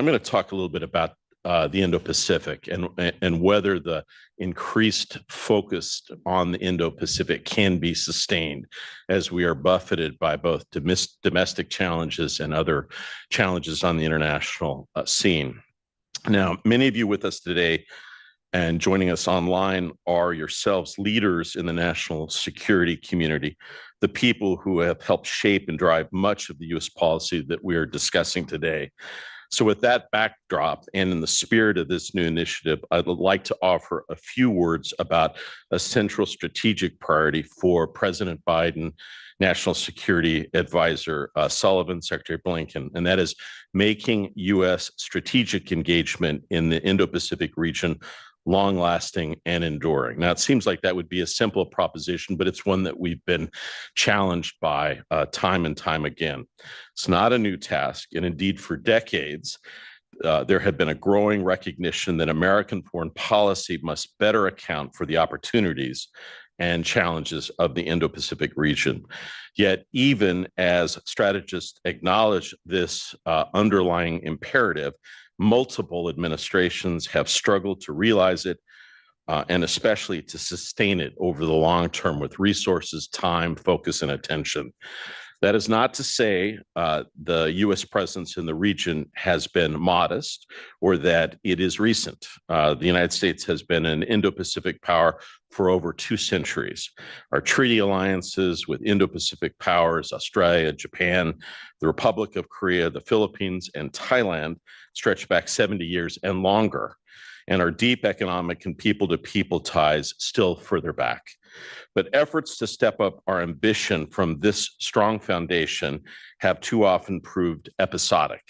I'm going to talk a little bit about the Indo-Pacific and whether the increased focus on the Indo-Pacific can be sustained as we are buffeted by both domestic challenges and other challenges on the international scene. Now, many of you with us today and joining us online are yourselves leaders in the national security community, the people who have helped shape and drive much of the U.S. policy that we are discussing today. So with that backdrop and in the spirit of this new initiative, I'd like to offer a few words about a central strategic priority for President Biden, National Security Advisor Sullivan, Secretary Blinken, and that is making U.S. strategic engagement in the Indo-Pacific region long-lasting and enduring. Now, it seems like that would be a simple proposition, but it's one that we've been challenged by time and time again. It's not a new task, and indeed, for decades, there had been a growing recognition that American foreign policy must better account for the opportunities and challenges of the Indo-Pacific region. Yet, even as strategists acknowledge this underlying imperative, multiple administrations have struggled to realize it, and especially to sustain it over the long term with resources, time, focus, and attention. That is not to say the U.S. presence in the region has been modest or that it is recent. The United States has been an Indo-Pacific power for over 2 centuries. Our treaty alliances with Indo-Pacific powers, Australia, Japan, the Republic of Korea, the Philippines, and Thailand stretch back 70 years and longer, and our deep economic and people-to-people ties still further back. But efforts to step up our ambition from this strong foundation have too often proved episodic.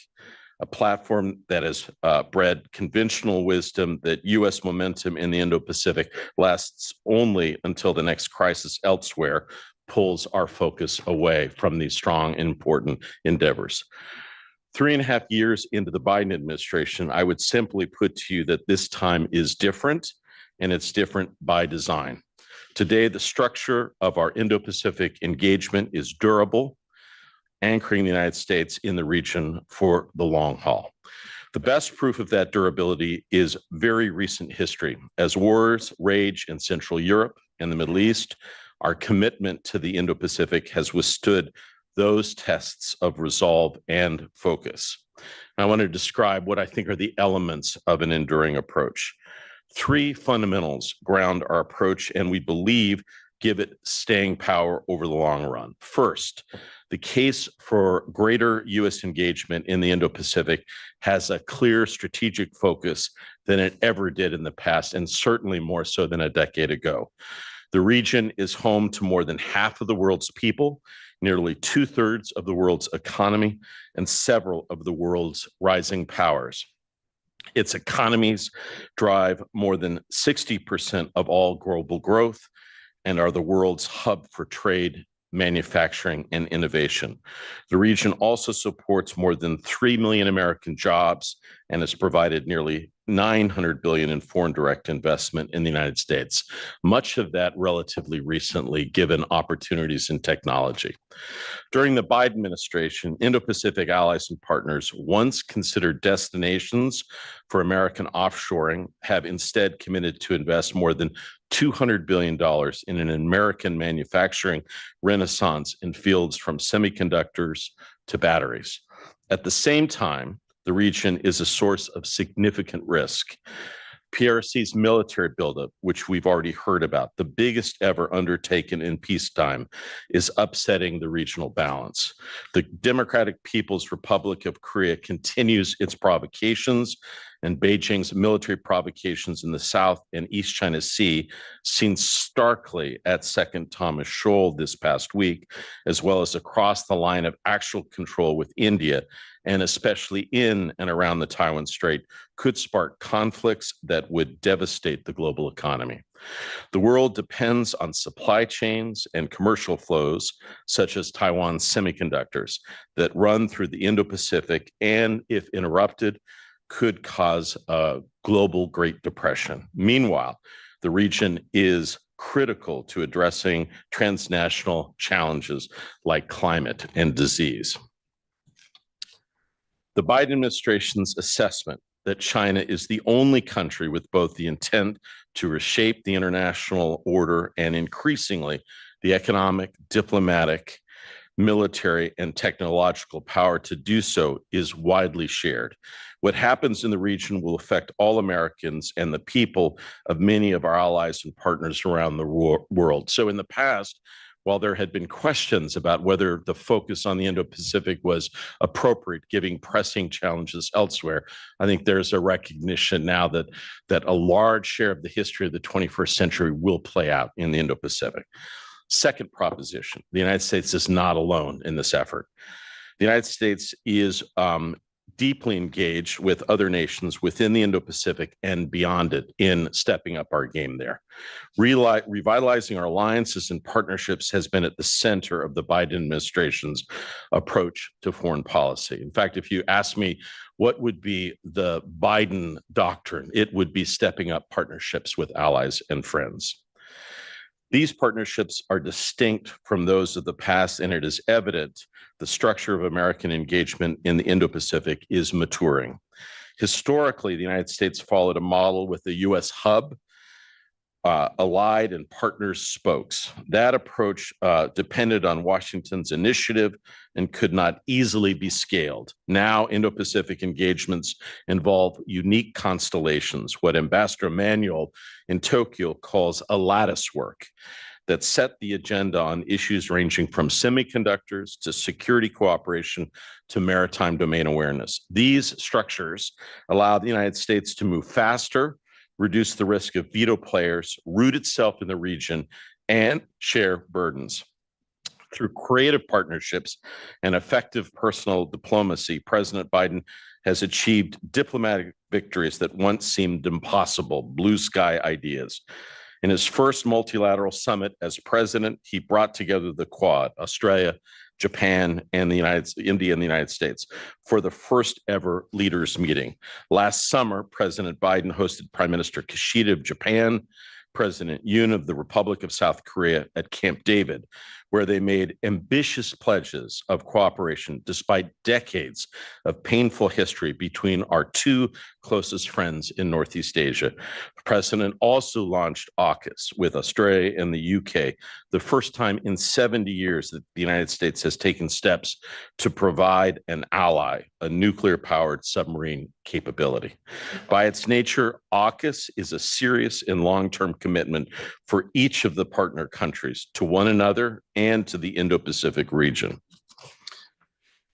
A platform that has bred conventional wisdom that U.S. momentum in the Indo-Pacific lasts only until the next crisis elsewhere pulls our focus away from these strong, important endeavors. 3.5 years into the Biden administration, I would simply put to you that this time is different, and it's different by design. Today, the structure of our Indo-Pacific engagement is durable, anchoring the United States in the region for the long haul. The best proof of that durability is very recent history. As wars rage in Central Europe and the Middle East, our commitment to the Indo-Pacific has withstood those tests of resolve and focus. I want to describe what I think are the elements of an enduring approach. 3 fundamentals ground our approach, and we believe give it staying power over the long run. First, the case for greater U.S. engagement in the Indo-Pacific has a clear strategic focus than it ever did in the past, and certainly more so than a decade ago. The region is home to more than half of the world's people, nearly 2/3 of the world's economy, and several of the world's rising powers. Its economies drive more than 60% of all global growth and are the world's hub for trade, manufacturing, and innovation. The region also supports more than 3 million American jobs and has provided nearly $900 billion in foreign direct investment in the United States, much of that relatively recently given opportunities in technology. During the Biden administration, Indo-Pacific allies and partners once considered destinations for American offshoring have instead committed to invest more than $200 billion in an American manufacturing renaissance in fields from semiconductors to batteries. At the same time, the region is a source of significant risk. PRC's military buildup, which we've already heard about, the biggest ever undertaken in peacetime, is upsetting the regional balance. The Democratic People's Republic of Korea continues its provocations, and Beijing's military provocations in the South and East China Sea, seen starkly at Second Thomas Shoal this past week, as well as across the line of actual control with India, and especially in and around the Taiwan Strait, could spark conflicts that would devastate the global economy. The world depends on supply chains and commercial flows, such as Taiwan's semiconductors, that run through the Indo-Pacific and, if interrupted, could cause a global Great Depression. Meanwhile, the region is critical to addressing transnational challenges like climate and disease. The Biden administration's assessment that China is the only country with both the intent to reshape the international order and increasingly the economic, diplomatic, military, and technological power to do so is widely shared. What happens in the region will affect all Americans and the people of many of our allies and partners around the world. So in the past, while there had been questions about whether the focus on the Indo-Pacific was appropriate, given pressing challenges elsewhere, I think there's a recognition now that a large share of the history of the 21st century will play out in the Indo-Pacific. Second proposition, the United States is not alone in this effort. The United States is deeply engaged with other nations within the Indo-Pacific and beyond it in stepping up our game there. Revitalizing our alliances and partnerships has been at the center of the Biden administration's approach to foreign policy. In fact, if you ask me what would be the Biden doctrine, it would be stepping up partnerships with allies and friends. These partnerships are distinct from those of the past, and it is evident the structure of American engagement in the Indo-Pacific is maturing. Historically, the United States followed a model with the U.S. hub, allied and partners spokes. That approach depended on Washington's initiative and could not easily be scaled. Now, Indo-Pacific engagements involve unique constellations, what Ambassador Emanuel in Tokyo calls a lattice work that set the agenda on issues ranging from semiconductors to security cooperation to maritime domain awareness. These structures allow the United States to move faster, reduce the risk of veto players, root itself in the region, and share burdens. Through creative partnerships and effective personal diplomacy, President Biden has achieved diplomatic victories that once seemed impossible, blue sky ideas. In his first multilateral summit as president, he brought together the Quad, Australia, Japan, and India and the United States for the first ever leaders meeting. Last summer, President Biden hosted Prime Minister Kishida of Japan, President Yoon of the Republic of South Korea at Camp David, where they made ambitious pledges of cooperation despite decades of painful history between our two closest friends in Northeast Asia. The president also launched AUKUS with Australia and the UK, the first time in 70 years that the United States has taken steps to provide an ally a nuclear-powered submarine capability. By its nature, AUKUS is a serious and long-term commitment for each of the partner countries to one another and to the Indo-Pacific region.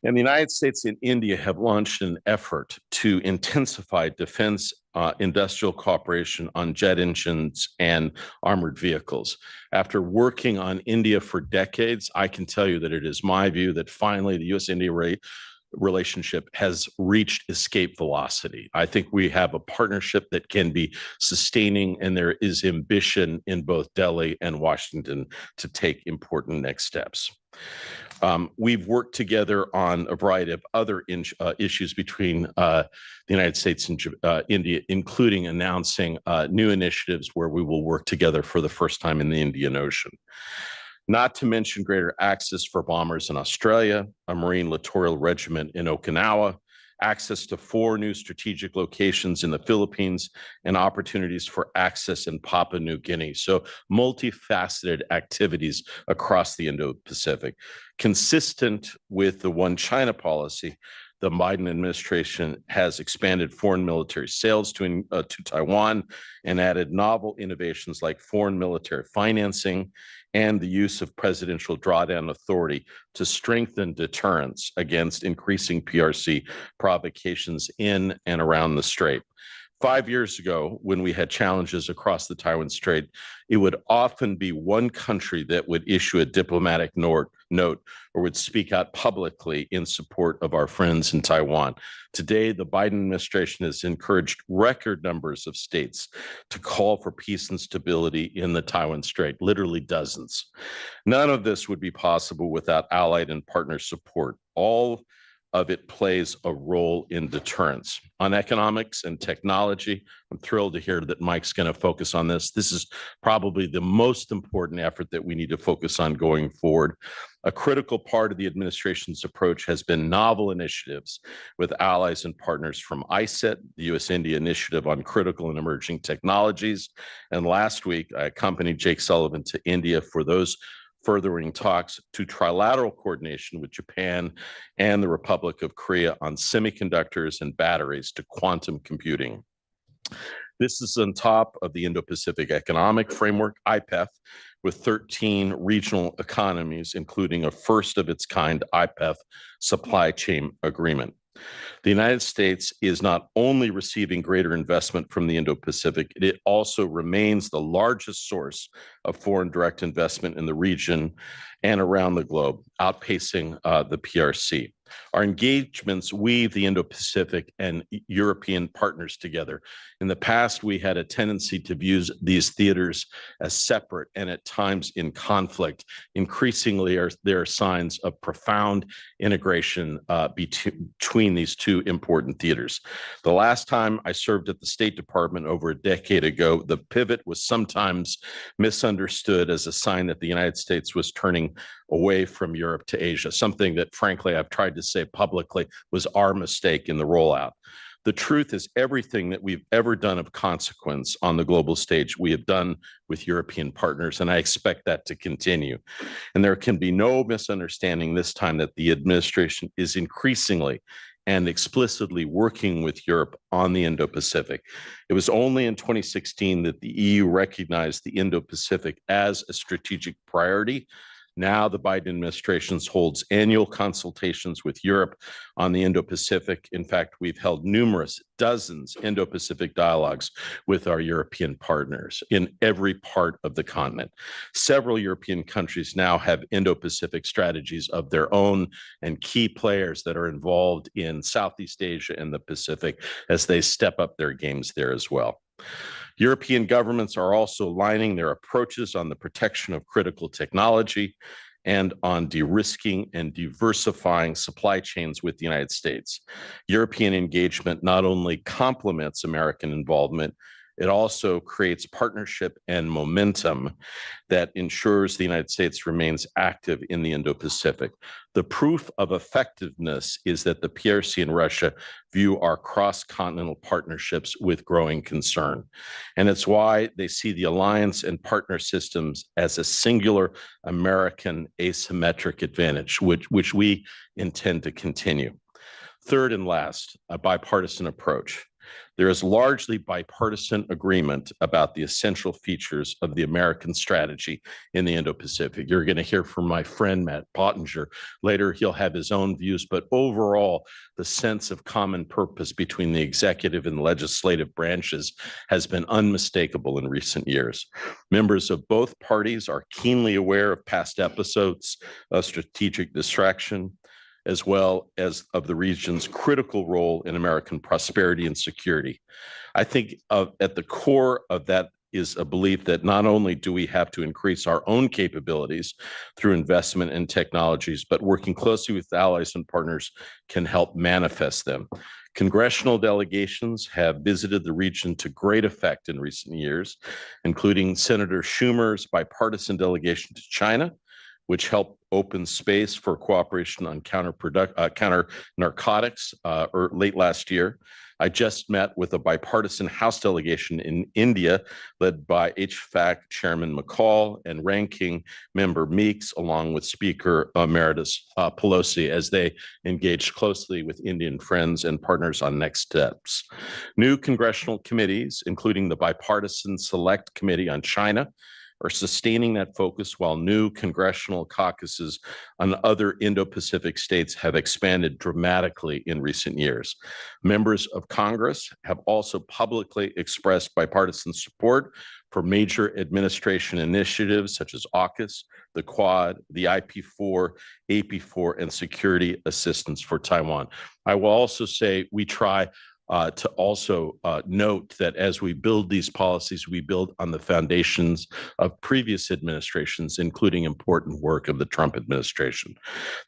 And the United States and India have launched an effort to intensify defense industrial cooperation on jet engines and armored vehicles. After working on India for decades, I can tell you that it is my view that finally the US-India relationship has reached escape velocity. I think we have a partnership that can be sustaining, and there is ambition in both Delhi and Washington to take important next steps. We've worked together on a variety of other issues between the United States and India, including announcing new initiatives where we will work together for the first time in the Indian Ocean. Not to mention greater access for bombers in Australia, a Marine Littoral Regiment in Okinawa, access to 4 new strategic locations in the Philippines, and opportunities for access in Papua New Guinea. So multifaceted activities across the Indo-Pacific. Consistent with the One China policy, the Biden administration has expanded foreign military sales to Taiwan and added novel innovations like foreign military financing and the use of presidential drawdown authority to strengthen deterrence against increasing PRC provocations in and around the Strait. 5 years ago, when we had challenges across the Taiwan Strait, it would often be one country that would issue a diplomatic note or would speak out publicly in support of our friends in Taiwan. Today, the Biden administration has encouraged record numbers of states to call for peace and stability in the Taiwan Strait, literally dozens. None of this would be possible without allied and partner support. All of it plays a role in deterrence. On economics and technology, I'm thrilled to hear that Mike's going to focus on this. This is probably the most important effort that we need to focus on going forward. A critical part of the administration's approach has been novel initiatives with allies and partners from ICET, the US India Initiative on Critical and Emerging Technologies. And last week, I accompanied Jake Sullivan to India for those furthering talks to trilateral coordination with Japan and the Republic of Korea on semiconductors and batteries to quantum computing. This is on top of the Indo-Pacific Economic Framework, IPEF, with 13 regional economies, including a first of its kind IPEF supply chain agreement. The United States is not only receiving greater investment from the Indo-Pacific, it also remains the largest source of foreign direct investment in the region and around the globe, outpacing the PRC. Our engagements weave the Indo-Pacific and European partners together. In the past, we had a tendency to view these theaters as separate and at times in conflict. Increasingly, there are signs of profound integration between these two important theaters. The last time I served at the State Department over a decade ago, the pivot was sometimes misunderstood as a sign that the United States was turning away from Europe to Asia, something that, frankly, I've tried to say publicly was our mistake in the rollout. The truth is everything that we've ever done of consequence on the global stage, we have done with European partners, and I expect that to continue. And there can be no misunderstanding this time that the administration is increasingly and explicitly working with Europe on the Indo-Pacific. It was only in 2016 that the EU recognized the Indo-Pacific as a strategic priority. Now the Biden administration holds annual consultations with Europe on the Indo-Pacific. In fact, we've held dozens Indo-Pacific dialogues with our European partners in every part of the continent. Several European countries now have Indo-Pacific strategies of their own, and key players that are involved in Southeast Asia and the Pacific as they step up their games there as well. European governments are also aligning their approaches on the protection of critical technology and on de-risking and diversifying supply chains with the United States. European engagement not only complements American involvement, it also creates partnership and momentum that ensures the United States remains active in the Indo-Pacific. The proof of effectiveness is that the PRC and Russia view our cross-continental partnerships with growing concern. And it's why they see the alliance and partner systems as a singular American asymmetric advantage, which we intend to continue. Third and last, a bipartisan approach. There is largely bipartisan agreement about the essential features of the American strategy in the Indo-Pacific. You're going to hear from my friend, Matt Pottinger. Later, he'll have his own views, but overall, the sense of common purpose between the executive and legislative branches has been unmistakable in recent years. Members of both parties are keenly aware of past episodes of strategic distraction, as well as of the region's critical role in American prosperity and security. I think at the core of that is a belief that not only do we have to increase our own capabilities through investment in technologies, but working closely with allies and partners can help manifest them. Congressional delegations have visited the region to great effect in recent years, including Senator Schumer's bipartisan delegation to China, which helped open space for cooperation on counter narcotics late last year. I just met with a bipartisan House delegation in India led by HFAC Chairman McCall and Ranking Member Meeks, along with Speaker Emeritus Pelosi, as they engaged closely with Indian friends and partners on next steps. New congressional committees, including the Bipartisan Select Committee on China, are sustaining that focus, while new congressional caucuses on other Indo-Pacific states have expanded dramatically in recent years. Members of Congress have also publicly expressed bipartisan support for major administration initiatives such as AUKUS, the Quad, the IP4, AP4, and security assistance for Taiwan. I will also say we try to also note that as we build these policies, we build on the foundations of previous administrations, including important work of the Trump administration.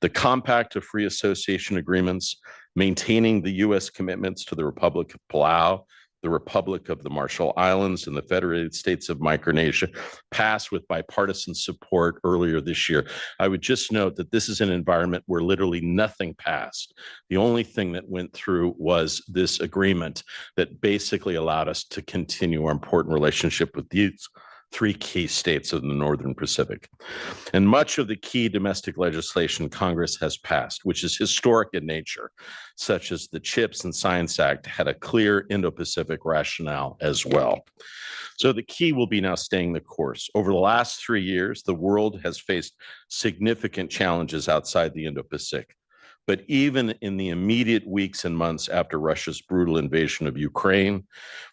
The Compact of Free Association Agreements, maintaining the U.S. commitments to the Republic of Palau, the Republic of the Marshall Islands, and the Federated States of Micronesia, passed with bipartisan support earlier this year. I would just note that this is an environment where literally nothing passed. The only thing that went through was this agreement that basically allowed us to continue our important relationship with these three key states of the Northern Pacific. And much of the key domestic legislation Congress has passed, which is historic in nature, such as the CHIPS and Science Act, had a clear Indo-Pacific rationale as well. So the key will be now staying the course. Over the last 3 years, the world has faced significant challenges outside the Indo-Pacific. But even in the immediate weeks and months after Russia's brutal invasion of Ukraine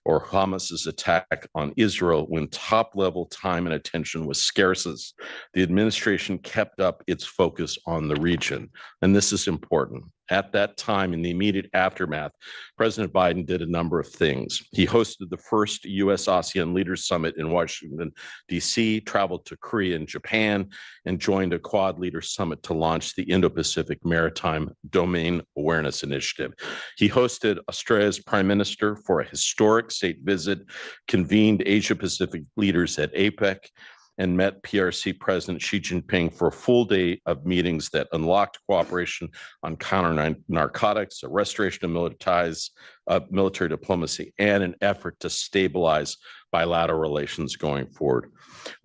or Hamas's attack on Israel, when top-level time and attention was scarcest, the administration kept up its focus on the region. And this is important. At that time, in the immediate aftermath, President Biden did a number of things. He hosted the first US ASEAN Leaders Summit in Washington, D.C., traveled to Korea and Japan, and joined a Quad Leaders Summit to launch the Indo-Pacific Maritime Domain Awareness Initiative. He hosted Australia's Prime Minister for a historic state visit, convened Asia-Pacific leaders at APEC, and met PRC President Xi Jinping for a full day of meetings that unlocked cooperation on counter-narcotics, a restoration of military diplomacy, and an effort to stabilize bilateral relations going forward.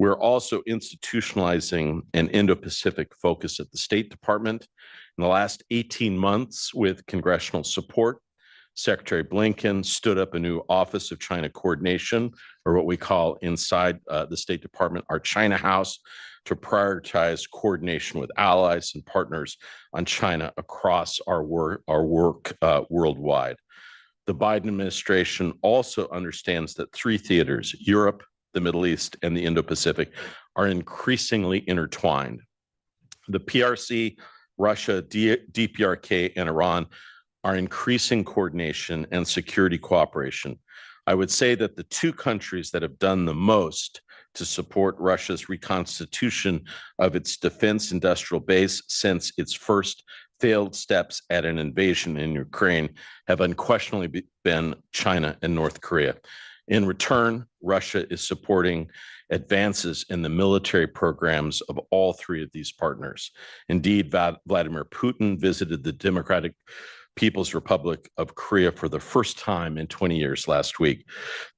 We're also institutionalizing an Indo-Pacific focus at the State Department. In the last 18 months, with congressional support, Secretary Blinken stood up a new Office of China Coordination, or what we call inside the State Department, our China House, to prioritize coordination with allies and partners on China across our work worldwide. The Biden administration also understands that three theaters, Europe, the Middle East, and the Indo-Pacific, are increasingly intertwined. The PRC, Russia, DPRK, and Iran are increasing coordination and security cooperation. I would say that the two countries that have done the most to support Russia's reconstitution of its defense industrial base since its first failed steps at an invasion in Ukraine have unquestionably been China and North Korea. In return, Russia is supporting advances in the military programs of all three of these partners. Indeed, Vladimir Putin visited the Democratic People's Republic of Korea for the first time in 20 years last week.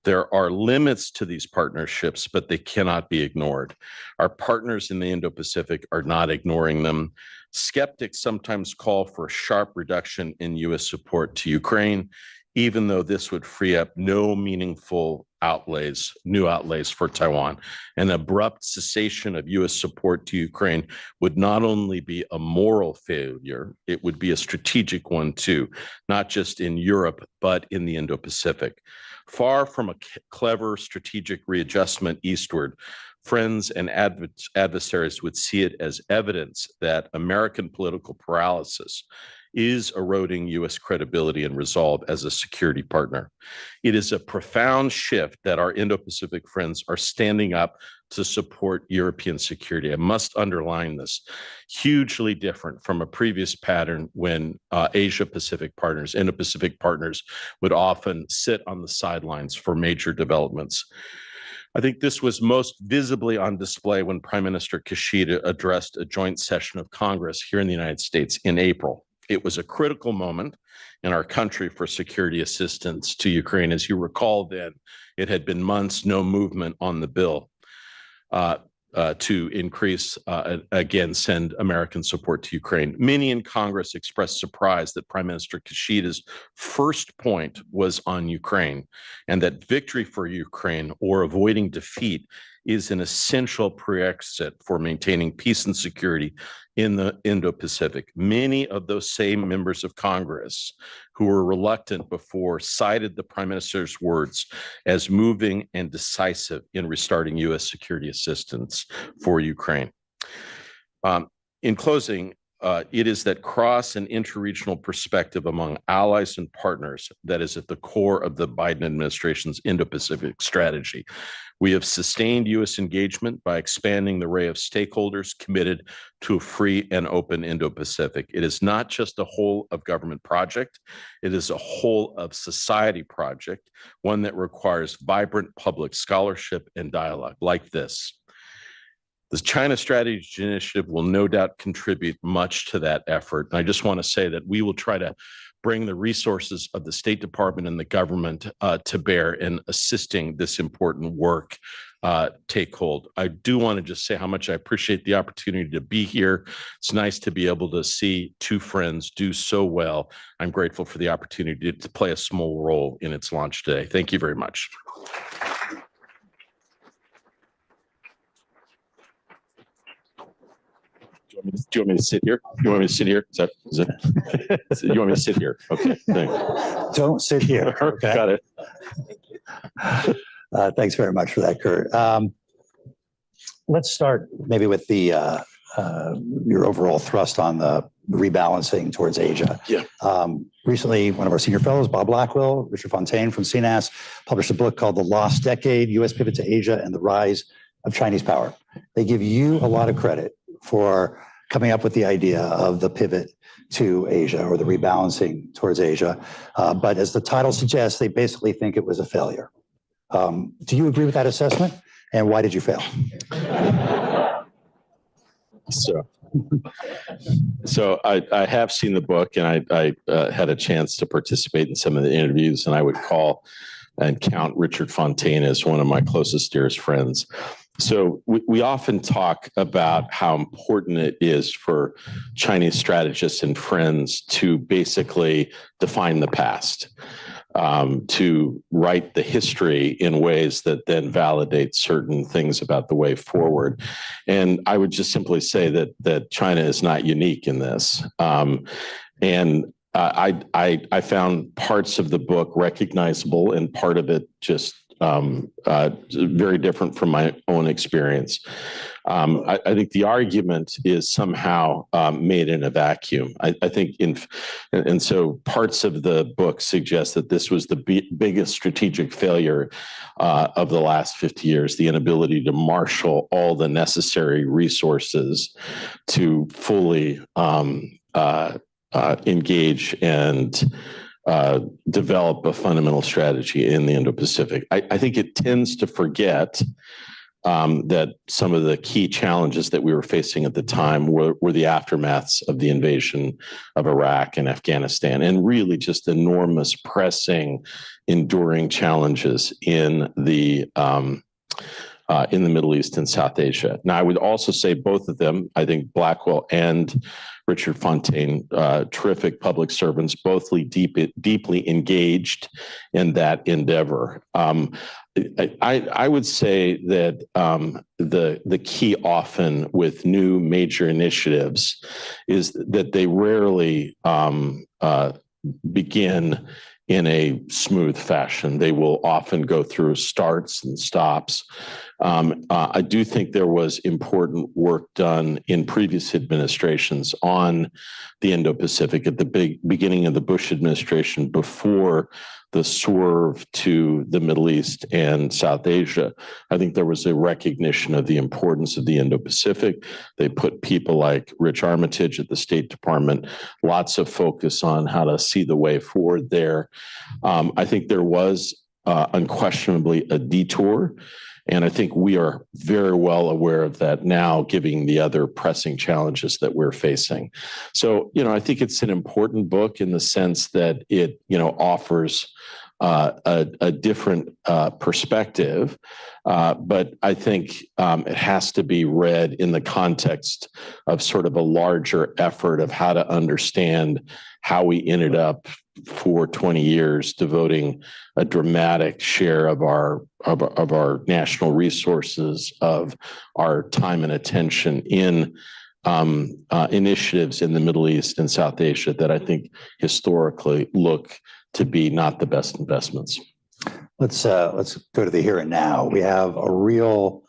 There are limits to these partnerships, but they cannot be ignored. Our partners in the Indo-Pacific are not ignoring them. Skeptics sometimes call for a sharp reduction in U.S. support to Ukraine, even though this would free up no meaningful new outlays for Taiwan. An abrupt cessation of U.S. support to Ukraine would not only be a moral failure, it would be a strategic one too, not just in Europe, but in the Indo-Pacific. Far from a clever strategic readjustment eastward, friends and adversaries would see it as evidence that American political paralysis is eroding U.S. credibility and resolve as a security partner. It is a profound shift that our Indo-Pacific friends are standing up to support European security. I must underline this. Hugely different from a previous pattern when Asia-Pacific partners, Indo-Pacific partners would often sit on the sidelines for major developments. I think this was most visibly on display when Prime Minister Kishida addressed a joint session of Congress here in the United States in April. It was a critical moment in our country for security assistance to Ukraine. As you recall then, it had been months, no movement on the bill to increase, again, send American support to Ukraine. Many in Congress expressed surprise that Prime Minister Kishida's first point was on Ukraine, and that victory for Ukraine or avoiding defeat is an essential prerequisite for maintaining peace and security in the Indo-Pacific. Many of those same members of Congress who were reluctant before cited the Prime Minister's words as moving and decisive in restarting U.S. security assistance for Ukraine. In closing, It is that cross and interregional perspective among allies and partners that is at the core of the Biden administration's Indo-Pacific strategy. We have sustained U.S. engagement by expanding the array of stakeholders committed to a free and open Indo-Pacific. It is not just a whole of government project. It is a whole of society project, one that requires vibrant public scholarship and dialogue like this. The China Strategy Initiative will no doubt contribute much to that effort. And I just want to say that we will try to bring the resources of the State Department and the government to bear in assisting this important work take hold. I do want to just say how much I appreciate the opportunity to be here. It's nice to be able to see two friends do so well. I'm grateful for the opportunity to play a small role in its launch today. Thank you very much. Do you want me to sit here? You want me to sit here? Is that you want me to sit here? Okay. Thanks. Don't sit here. Okay. Got it. Thanks very much for that, Kurt. Let's start maybe with the your overall thrust on the rebalancing towards Asia. Yeah. Recently, one of our senior fellows, Bob Blackwell, Richard Fontaine from CNAS, published a book called The Lost Decade, U.S. Pivot to Asia and the Rise of Chinese Power. They give you a lot of credit for coming up with the idea of the pivot to Asia or the rebalancing towards Asia. But as the title suggests, they basically think it was a failure. Do you agree with that assessment? And why did you fail? So I have seen the book, and I had a chance to participate in some of the interviews, and I would call and count Richard Fontaine as one of my closest, dearest friends. So we often talk about how important it is for Chinese strategists and friends to basically define the past, to write the history in ways that then validate certain things about the way forward. And I would just simply say that China is not unique in this. I found parts of the book recognizable and part of it just very different from my own experience. I think the argument is somehow made in a vacuum. I think and so parts of the book suggest that this was the biggest strategic failure of the last 50 years, the inability to marshal all the necessary resources to fully engage and develop a fundamental strategy in the Indo-Pacific. I think it tends to forget that some of the key challenges that we were facing at the time were the aftermaths of the invasion of Iraq and Afghanistan, and really just enormous, pressing, enduring challenges in the Middle East and South Asia. Now, I would also say both of them, I think Blackwell and Richard Fontaine, terrific public servants, both deeply engaged in that endeavor. I would say that the key often with new major initiatives is that they rarely begin in a smooth fashion. They will often go through starts and stops. I do think there was important work done in previous administrations on the Indo-Pacific at the beginning of the Bush administration before the swerve to the Middle East and South Asia. I think there was a recognition of the importance of the Indo-Pacific. They put people like Rich Armitage at the State Department, lots of focus on how to see the way forward there. I think there was unquestionably a detour. And I think we are very well aware of that now, given the other pressing challenges that we're facing. So, I think it's an important book in the sense that it, offers a different perspective. But I think it has to be read in the context of sort of a larger effort of how to understand how we ended up for 20 years devoting a dramatic share of our national resources, of our time and attention in initiatives in the Middle East and South Asia that I think historically look to be not the best investments. Let's go to the here and now. We have a real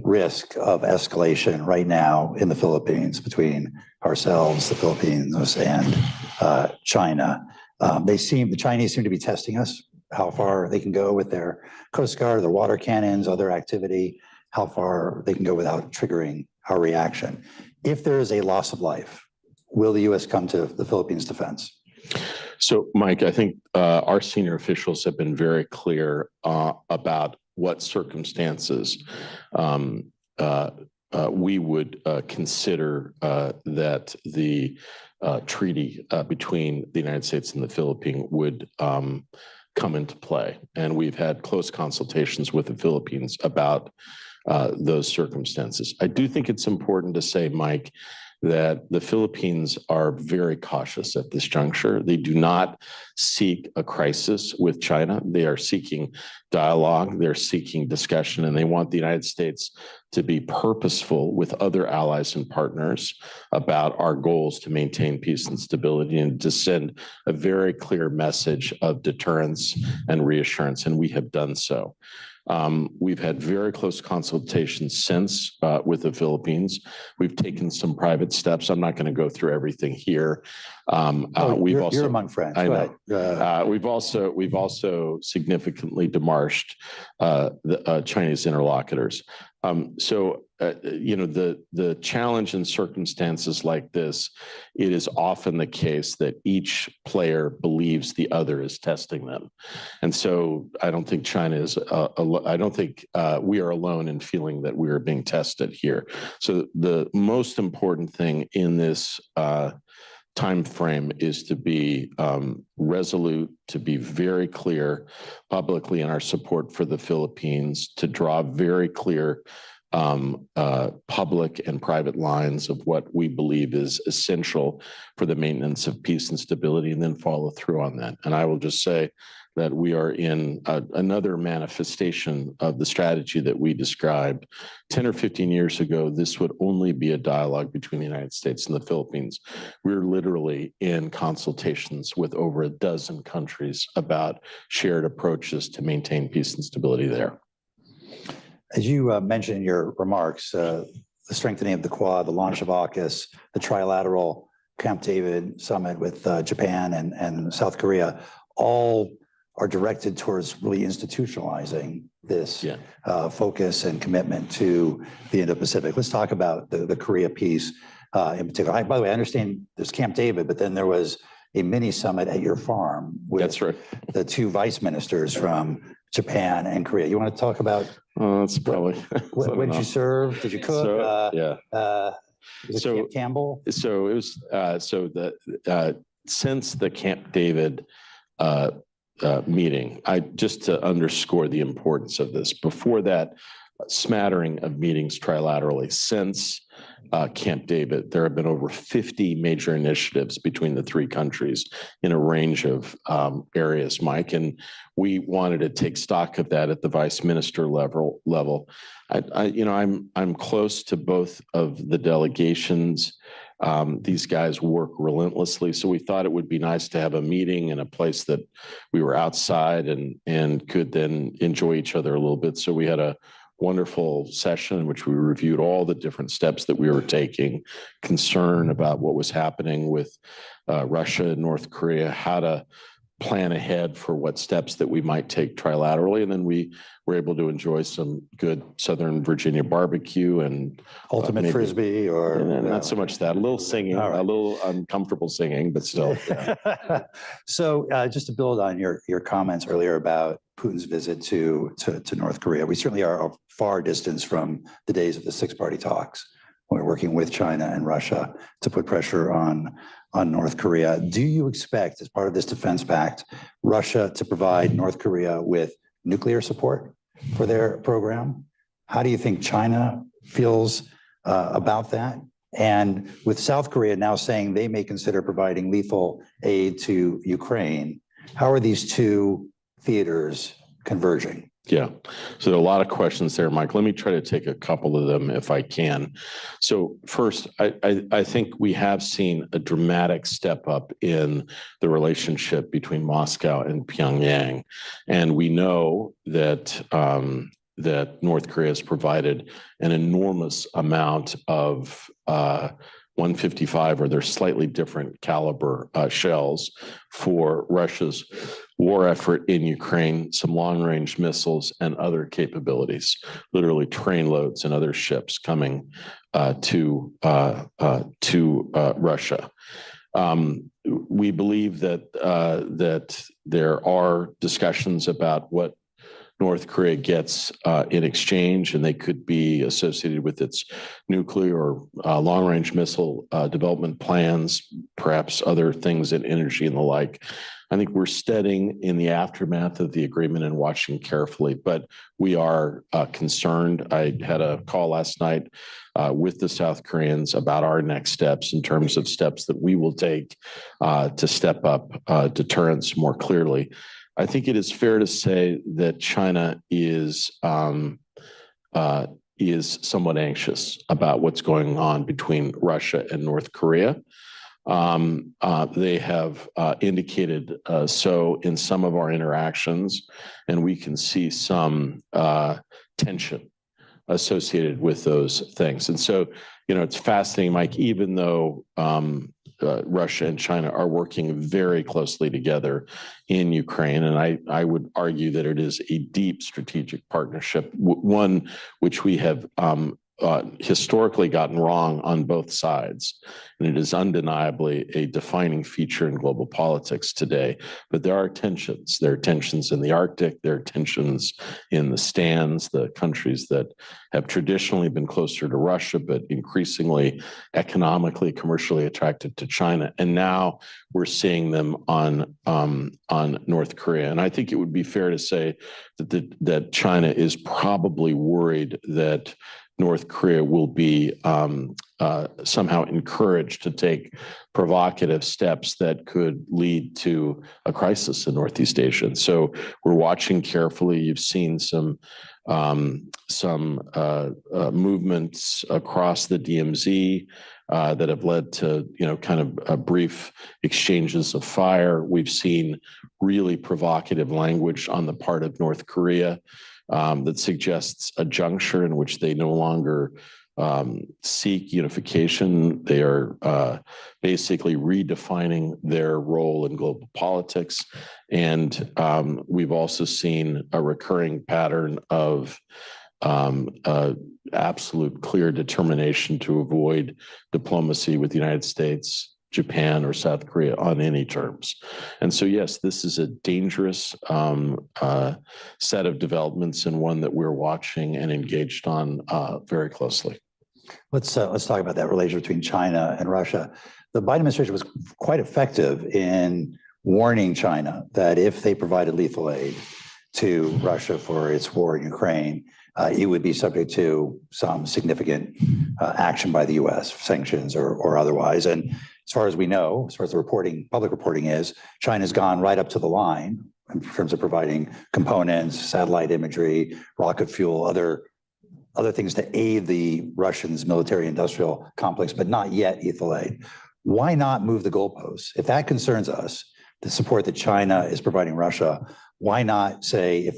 risk of escalation right now in the Philippines between ourselves, the Philippines, and China. The Chinese seem to be testing us, how far they can go with their Coast Guard, their water cannons, other activity, how far they can go without triggering our reaction. If there is a loss of life, will the U.S. come to the Philippines' defense? So, Mike, I think our senior officials have been very clear about what circumstances we would consider that the treaty between the United States and the Philippines would come into play. And we've had close consultations with the Philippines about those circumstances. I do think it's important to say, Mike, that the Philippines are very cautious at this juncture. They do not seek a crisis with China. They are seeking dialogue, they're seeking discussion, and they want the United States to be purposeful with other allies and partners about our goals to maintain peace and stability and to send a very clear message of deterrence and reassurance, and we have done so. We've had very close consultations since with the Philippines. We've taken some private steps. I'm not going to go through everything here. You're among friends. I know. We've also significantly demarched the Chinese interlocutors. The challenge in circumstances like this, it is often the case that each player believes the other is testing them. And so I don't think China is, I don't think we are alone in feeling that we are being tested here. So the most important thing in this time frame is to be resolute, to be very clear publicly in our support for the Philippines, to draw very clear public and private lines of what we believe is essential for the maintenance of peace and stability, and then follow through on that. And I will just say that we are in another manifestation of the strategy that we described. 10 or 15 years ago, this would only be a dialogue between the United States and the Philippines. We're literally in consultations with over a dozen countries about shared approaches to maintain peace and stability there. As you mentioned in your remarks, the strengthening of the Quad, the launch of AUKUS, the trilateral Camp David summit with Japan and South Korea, all are directed towards really institutionalizing this focus and commitment to the Indo-Pacific. Let's talk about the Korea piece in particular. By the way, I understand there's Camp David, but then there was a mini summit at your farm with the two vice ministers from Japan and Korea. You want to talk about that's probably when did you serve? Did you cook? Camp Campbell? So it was since the Camp David meeting, just to underscore the importance of this, before that smattering of meetings trilaterally since Camp David, there have been over 50 major initiatives between the three countries in a range of areas, Mike, and we wanted to take stock of that at the vice minister level. I'm close to both of the delegations. These guys work relentlessly, so we thought it would be nice to have a meeting in a place that we were outside and could then enjoy each other a little bit. So we had a wonderful session in which we reviewed all the different steps that we were taking, concern about what was happening with Russia and North Korea, how to plan ahead for what steps that we might take trilaterally. And then we were able to enjoy some good Southern Virginia barbecue and ultimate Frisbee, or not so much that, a little singing, a little uncomfortable singing, but still. Yeah. So just to build on your comments earlier about Putin's visit to North Korea, we certainly are a far distance from the days of the six-party talks when we're working with China and Russia to put pressure on North Korea. Do you expect, as part of this defense pact, Russia to provide North Korea with nuclear support for their program? How do you think China feels about that? And with South Korea now saying they may consider providing lethal aid to Ukraine, how are these two theaters converging? Yeah, so there are a lot of questions there, Mike. Let me try to take a couple of them if I can. So first, I think we have seen a dramatic step up in the relationship between Moscow and Pyongyang. And we know that that North Korea has provided an enormous amount of 155, or they're slightly different caliber shells for Russia's war effort in Ukraine, some long-range missiles and other capabilities, literally train loads and other ships coming to Russia. We believe that there are discussions about what North Korea gets in exchange, and they could be associated with its nuclear or long-range missile development plans, perhaps other things in energy and the like. I think we're studying in the aftermath of the agreement and watching carefully, but we are concerned. I had a call last night with the South Koreans about our next steps in terms of steps that we will take to step up deterrence more clearly. I think it is fair to say that China is somewhat anxious about what's going on between Russia and North Korea. They have indicated so in some of our interactions, and we can see some tension associated with those things. And so, it's fascinating, Mike, even though Russia and China are working very closely together in Ukraine, and I would argue that it is a deep strategic partnership, one which we have historically gotten wrong on both sides. And it is undeniably a defining feature in global politics today. But there are tensions. There are tensions in the Arctic. There are tensions in the stands, the countries that have traditionally been closer to Russia, but increasingly economically, commercially attracted to China. And now we're seeing them on North Korea. And I think it would be fair to say that China is probably worried that North Korea will be somehow encouraged to take provocative steps that could lead to a crisis in Northeast Asia. And so we're watching carefully. You've seen some movements across the DMZ that have led to kind of brief exchanges of fire. We've seen really provocative language on the part of North Korea that suggests a juncture in which they no longer seek unification. They are basically redefining their role in global politics. And we've also seen a recurring pattern of absolute clear determination to avoid diplomacy with the United States, Japan, or South Korea on any terms. And so, yes, this is a dangerous set of developments, and one that we're watching and engaged on very closely. Let's talk about that relationship between China and Russia. The Biden administration was quite effective in warning China that if they provided lethal aid to Russia for its war in Ukraine, it would be subject to some significant action by the U.S., sanctions or otherwise. And as far as we know, as far as the public reporting is, China's gone right up to the line in terms of providing components, satellite imagery, rocket fuel, other things to aid the Russians' military-industrial complex, but not yet lethal aid. Why not move the goalposts? If that concerns us, the support that China is providing Russia, why not say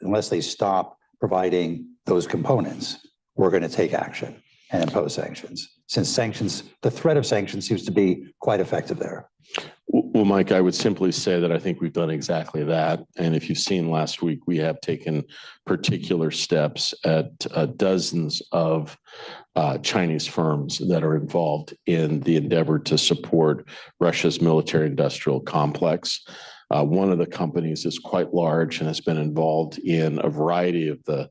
unless they stop providing those components, we're going to take action and impose sanctions? Since the threat of sanctions seems to be quite effective there. Well, Mike, I would simply say that I think we've done exactly that. And if you've seen last week, we have taken particular steps at dozens of Chinese firms that are involved in the endeavor to support Russia's military-industrial complex. One of the companies is quite large and has been involved in a variety of the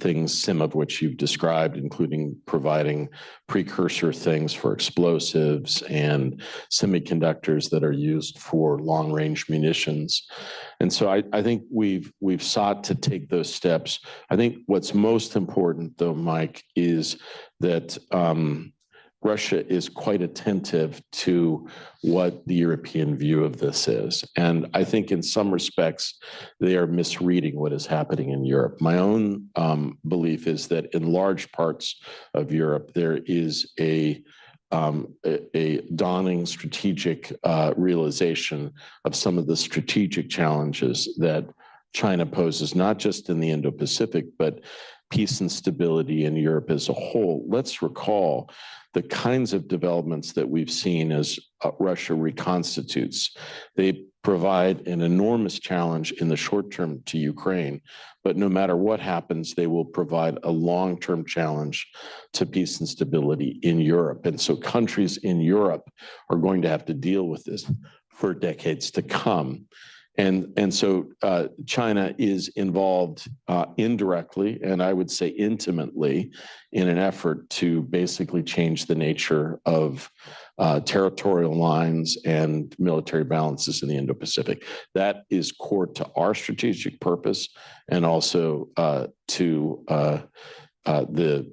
things, some of which you've described, including providing precursor things for explosives and semiconductors that are used for long-range munitions. And so I think we've sought to take those steps. I think what's most important, though, Mike, is that Russia is quite attentive to what the European view of this is. And I think in some respects, they are misreading what is happening in Europe. My own belief is that in large parts of Europe, there is a dawning strategic realization of some of the strategic challenges that China poses, not just in the Indo-Pacific, but peace and stability in Europe as a whole. Let's recall the kinds of developments that we've seen as Russia reconstitutes. They provide an enormous challenge in the short term to Ukraine, but no matter what happens, they will provide a long-term challenge to peace and stability in Europe. And so countries in Europe are going to have to deal with this for decades to come. And so China is involved indirectly, and I would say intimately, in an effort to basically change the nature of territorial lines and military balances in the Indo-Pacific. That is core to our strategic purpose and also to the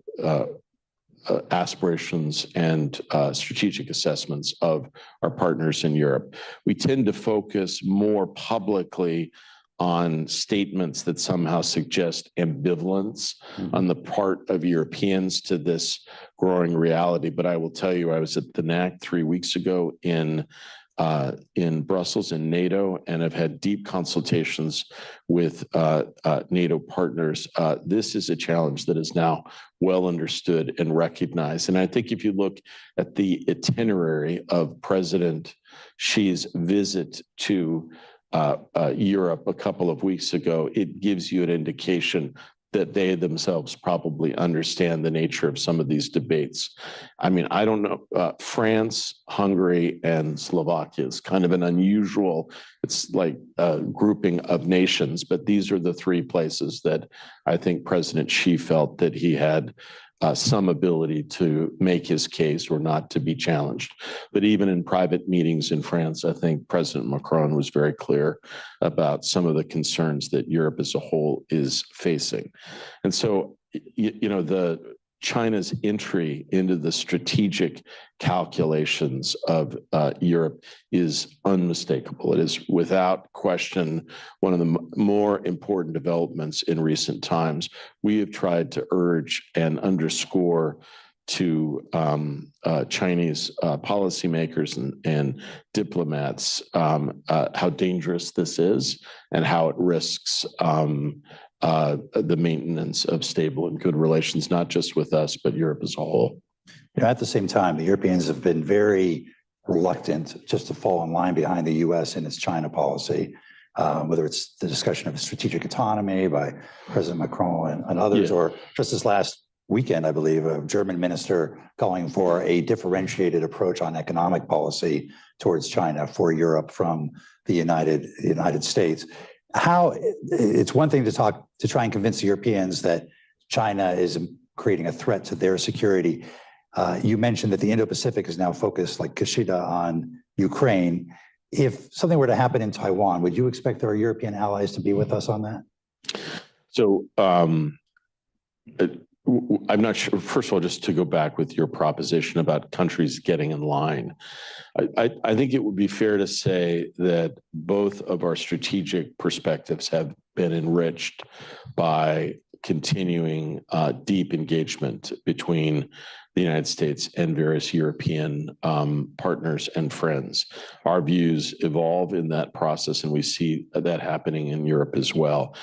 aspirations and strategic assessments of our partners in Europe. We tend to focus more publicly on statements that somehow suggest ambivalence on the part of Europeans to this growing reality. But I will tell you, I was at the NAC 3 weeks ago in Brussels in NATO, and I've had deep consultations with NATO partners. This is a challenge that is now well understood and recognized. And I think if you look at the itinerary of President Xi's visit to Europe a couple of weeks ago, it gives you an indication that they themselves probably understand the nature of some of these debates. I mean, I don't know, France, Hungary, and Slovakia is kind of an unusual, it's like a grouping of nations, but these are the three places that I think President Xi felt that he had some ability to make his case or not to be challenged. But even in private meetings in France, I think President Macron was very clear about some of the concerns that Europe as a whole is facing. And so, you know, China's entry into the strategic calculations of Europe is unmistakable. It is without question one of the more important developments in recent times. We have tried to urge and underscore to Chinese policymakers and diplomats how dangerous this is and how it risks the maintenance of stable and good relations, not just with us, but Europe as a whole. You know, at the same time, the Europeans have been very reluctant just to fall in line behind the U.S. in its China policy, whether it's the discussion of strategic autonomy by President Macron and others, or just this last weekend, I believe, a German minister calling for a differentiated approach on economic policy towards China for Europe from the United States. How it's one thing to try and convince the Europeans that China is creating a threat to their security. You mentioned that the Indo-Pacific is now focused, like Kishida, on Ukraine. If something were to happen in Taiwan, would you expect our European allies to be with us on that? So I'm not sure. First of all, just to go back with your proposition about countries getting in line, I think it would be fair to say that both of our strategic perspectives have been enriched by continuing deep engagement between the United States and various European partners and friends. Our views evolve in that process, and we see that happening in Europe as well.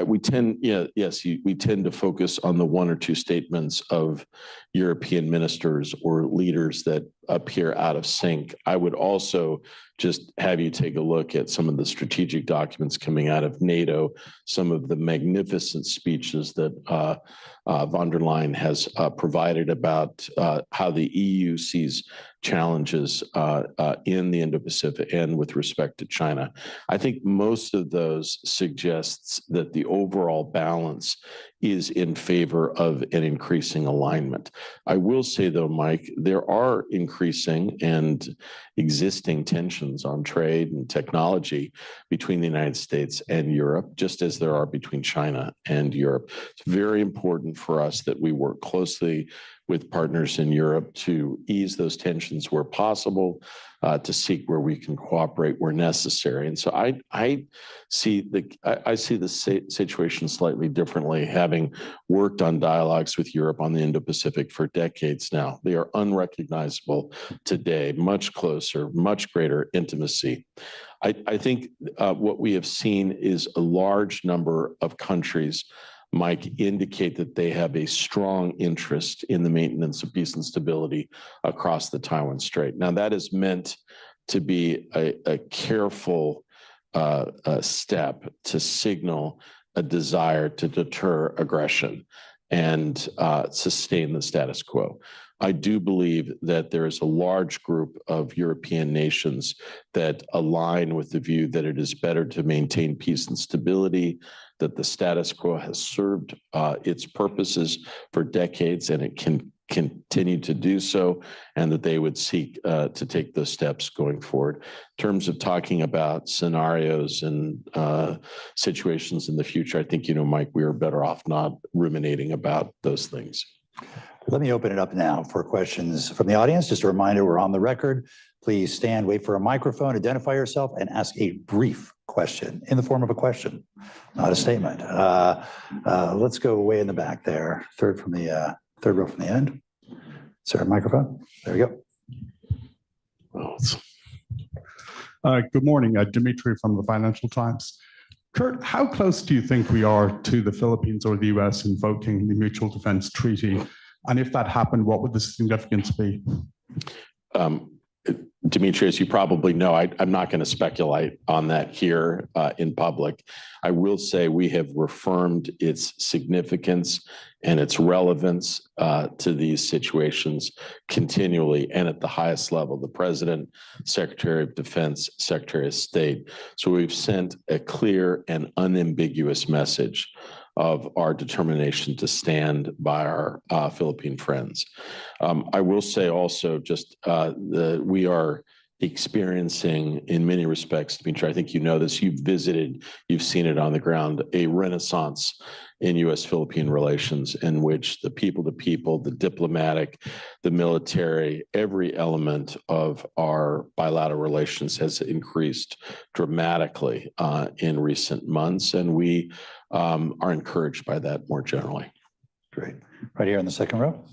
We tend, we tend to focus on the one or two statements of European ministers or leaders that appear out of sync. I would also just have you take a look at some of the strategic documents coming out of NATO, some of the magnificent speeches that von der Leyen has provided about how the EU sees challenges in the Indo-Pacific and with respect to China. I think most of those suggests that the overall balance is in favor of an increasing alignment. I will say, though, Mike, there are increasing and existing tensions on trade and technology between the United States and Europe, just as there are between China and Europe. It's very important for us that we work closely with partners in Europe to ease those tensions where possible, to seek where we can cooperate where necessary. And so I see the situation slightly differently, having worked on dialogues with Europe on the Indo-Pacific for decades now. They are unrecognizable today, much closer, much greater intimacy. I think what we have seen is a large number of countries, Mike, indicate that they have a strong interest in the maintenance of peace and stability across the Taiwan Strait. Now, that is meant to be a careful step to signal a desire to deter aggression and sustain the status quo. I do believe that there is a large group of European nations that align with the view that it is better to maintain peace and stability, that the status quo has served its purposes for decades and it can continue to do so, and that they would seek to take those steps going forward. In terms of talking about scenarios and situations in the future, I think, Mike, we are better off not ruminating about those things. Let me open it up now for questions from the audience. Just a reminder, we're on the record. Please stand, wait for a microphone, identify yourself, and ask a brief question in the form of a question, not a statement. Let's go way in the back there. Third row from the end. Is there a microphone? There we go. Good morning, Dimitri from the Financial Times. Kurt, how close do you think we are to the Philippines or the US invoking the Mutual Defense Treaty? And if that happened, what would the significance be? Dimitri, as you probably know, I'm not going to speculate on that here in public. I will say we have reaffirmed its significance and its relevance to these situations continually and at the highest level, the President, Secretary of Defense, Secretary of State. So we've sent a clear and unambiguous message of our determination to stand by our Philippine friends. I will say also just that we are experiencing, in many respects, Dimitri, I think you know this, you've visited, you've seen it on the ground, a renaissance in U.S.-Philippine relations in which the people-to-people, the diplomatic, the military, every element of our bilateral relations has increased dramatically in recent months, and we are encouraged by that more generally. Great. Right here in the second row.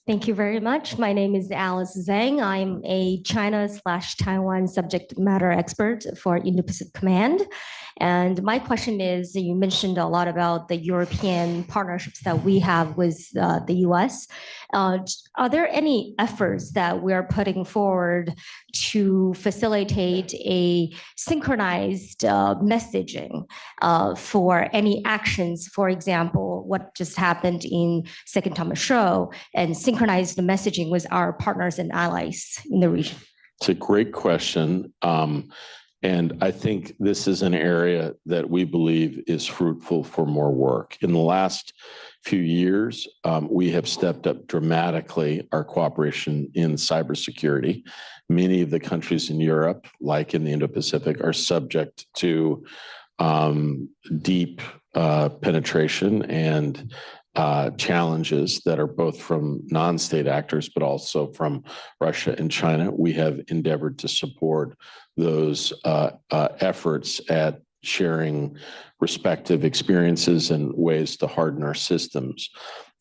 Thank you very much. My name is Alice Zhang. I'm a China/Taiwan subject matter expert for Indo-Pacific Command. And my question is, you mentioned a lot about the European partnerships that we have with the US. Are there any efforts that we are putting forward to facilitate a synchronized messaging for any actions? For example, what just happened in Second Thomas Show, and synchronize the messaging with our partners and allies in the region? It's a great question. And I think this is an area that we believe is fruitful for more work. In the last few years, we have stepped up dramatically our cooperation in cybersecurity. Many of the countries in Europe, like in the Indo-Pacific, are subject to deep penetration and challenges that are both from non-state actors, but also from Russia and China. We have endeavored to support those efforts at sharing respective experiences and ways to harden our systems.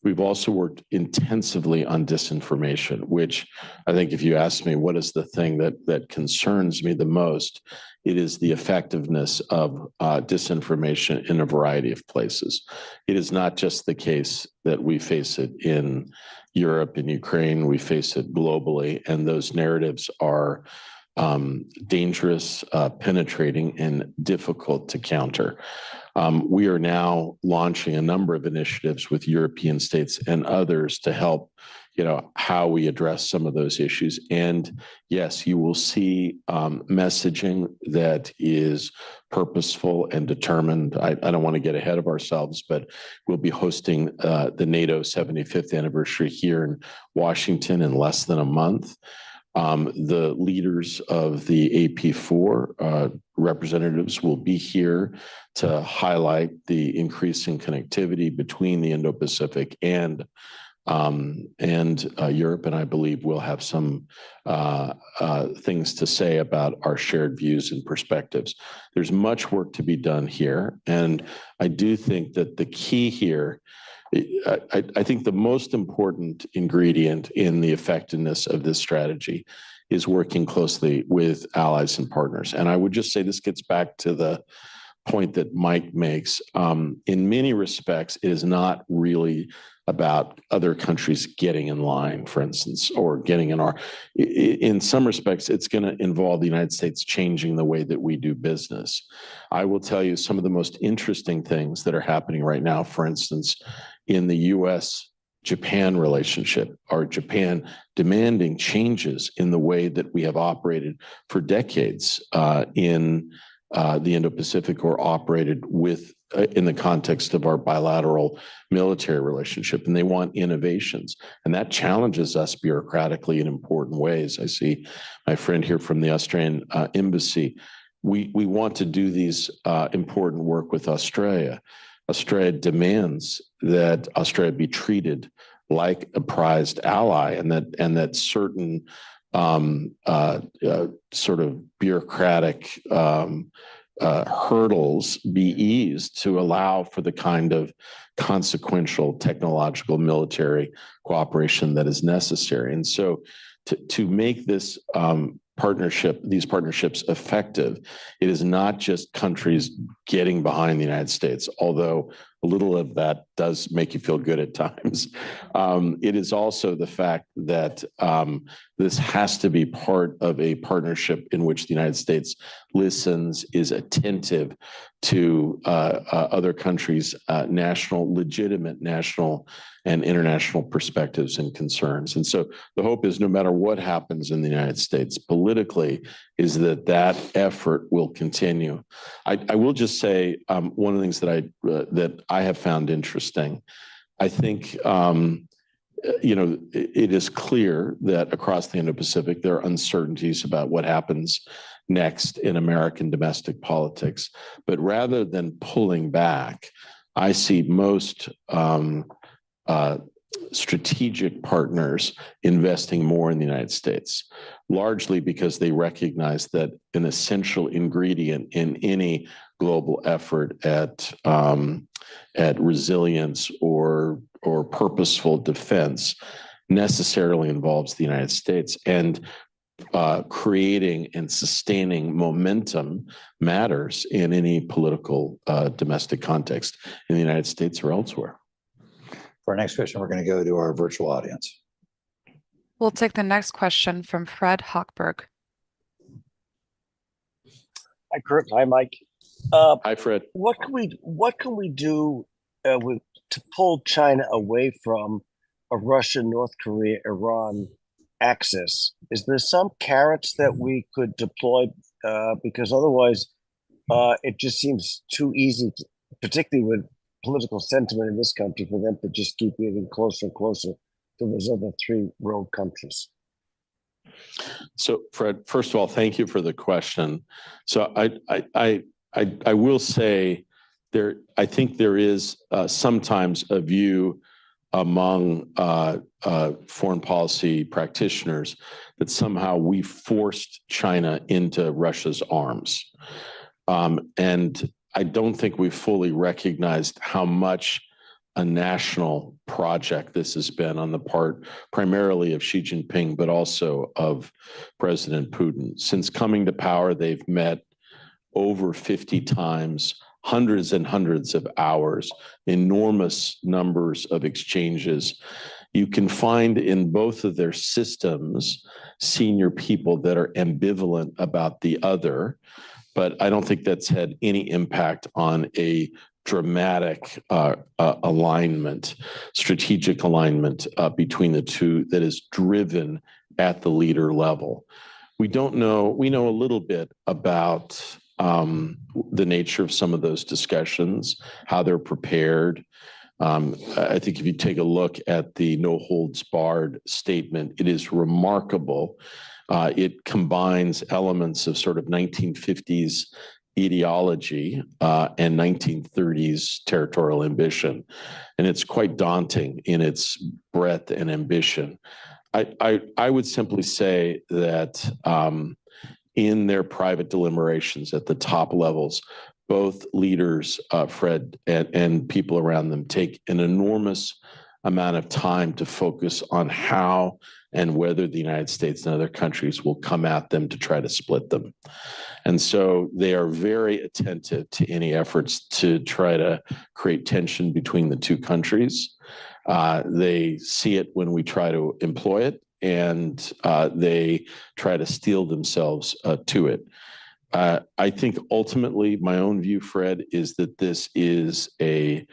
We've also worked intensively on disinformation, which I think if you ask me what is the thing that concerns me the most, it is the effectiveness of disinformation in a variety of places. It is not just the case that we face it in Europe and Ukraine, we face it globally, and those narratives are dangerous, penetrating, and difficult to counter. We are now launching a number of initiatives with European states and others to help, how we address some of those issues. And yes, you will see messaging that is purposeful and determined. I don't want to get ahead of ourselves, but we'll be hosting the NATO 75th anniversary here in Washington in less than a month. The leaders of the AP4 representatives will be here to highlight the increasing connectivity between the Indo-Pacific and Europe, and I believe we'll have some things to say about our shared views and perspectives. There's much work to be done here, and I do think that the key here, I think the most important ingredient in the effectiveness of this strategy is working closely with allies and partners. And I would just say this gets back to the point that Mike makes. In many respects, it is not really about other countries getting in line, for instance, or getting in some respects, it's going to involve the United States changing the way that we do business. I will tell you some of the most interesting things that are happening right now, for instance, in the US-Japan relationship, or Japan demanding changes in the way that we have operated for decades in the Indo-Pacific, or operated with in the context of our bilateral military relationship, and they want innovations, and that challenges us bureaucratically in important ways. I see my friend here from the Australian embassy. We want to do these important work with Australia. Australia demands that Australia be treated like a prized ally, and that certain sort of bureaucratic hurdles be eased to allow for the kind of consequential technological military cooperation that is necessary. And so to make this these partnerships effective, it is not just countries getting behind the United States, although a little of that does make you feel good at times. It is also the fact that this has to be part of a partnership in which the United States listens, is attentive to other countries' legitimate national and international perspectives and concerns. And so the hope is, no matter what happens in the United States politically, is that effort will continue. I will just say one of the things that I have found interesting. I think it is clear that across the Indo-Pacific there are uncertainties about what happens next in American domestic politics. But rather than pulling back, I see most strategic partners investing more in the United States, largely because they recognize that an essential ingredient in any global effort at resilience or purposeful defense necessarily involves the United States, and creating and sustaining momentum matters in any political domestic context in the United States or elsewhere. For our next question, we're going to go to our virtual audience. We'll take the next question from Fred Hochberg. Hi, Kurt. Hi, Mike. Hi, Fred. What can we do to pull China away from a Russia, North Korea, Iran axis? Is there some carrots that we could deploy? Because otherwise, it just seems too easy, particularly with political sentiment in this country, for them to just keep getting closer and closer to those other three rogue countries. So, Fred, first of all, thank you for the question. So I will say I think there is sometimes a view among foreign policy practitioners that somehow we forced China into Russia's arms. And I don't think we fully recognized how much a national project this has been on the part primarily of Xi Jinping, but also of President Putin. Since coming to power, they've met over 50 times, hundreds and hundreds of hours, enormous numbers of exchanges. You can find in both of their systems senior people that are ambivalent about the other, but I don't think that's had any impact on a dramatic alignment, strategic alignment between the two that is driven at the leader level. We know a little bit about the nature of some of those discussions, how they're prepared. I think if you take a look at the no holds barred statement, it is remarkable. It combines elements of sort of 1950s ideology and 1930s territorial ambition. And it's quite daunting in its breadth and ambition. I would simply say that in their private deliberations at the top levels, both leaders, Fred, and people around them take an enormous amount of time to focus on how and whether the United States and other countries will come at them to try to split them. And so they are very attentive to any efforts to try to create tension between the two countries. They see it when we try to employ it, and they try to steel themselves to it. I think ultimately my own view, Fred, is that this is a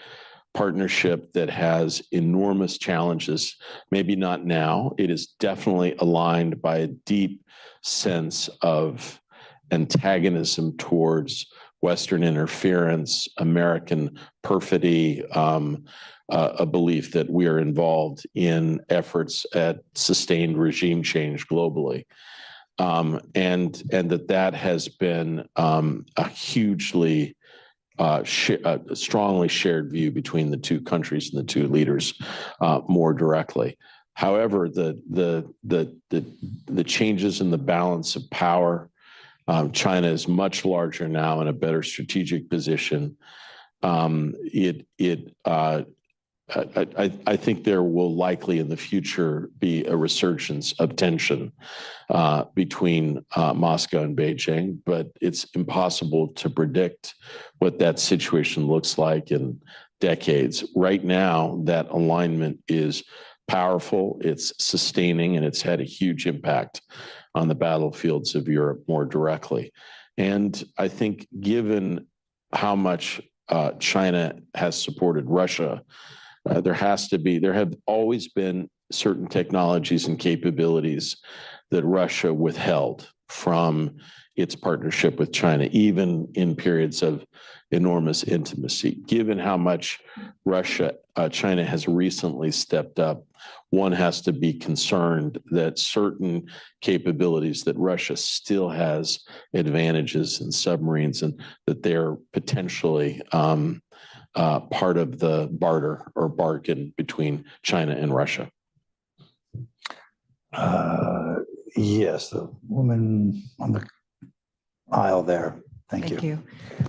partnership that has enormous challenges. Maybe not now. It is definitely aligned by a deep sense of antagonism towards Western interference, American perfidy, a belief that we are involved in efforts at sustained regime change globally. And that has been a hugely strongly shared view between the two countries and the two leaders more directly. However, the changes in the balance of power, China is much larger now in a better strategic position. I think there will likely in the future be a resurgence of tension between Moscow and Beijing, but it's impossible to predict what that situation looks like in decades. Right now, that alignment is powerful, it's sustaining, and it's had a huge impact on the battlefields of Europe more directly. And I think given how much China has supported Russia, there have always been certain technologies and capabilities that Russia withheld from its partnership with China, even in periods of enormous intimacy. Given how much China has recently stepped up, one has to be concerned that certain capabilities that Russia still has advantages in submarines and that they're potentially part of the barter or bargain between China and Russia. Yes, the woman on the aisle there. Thank you.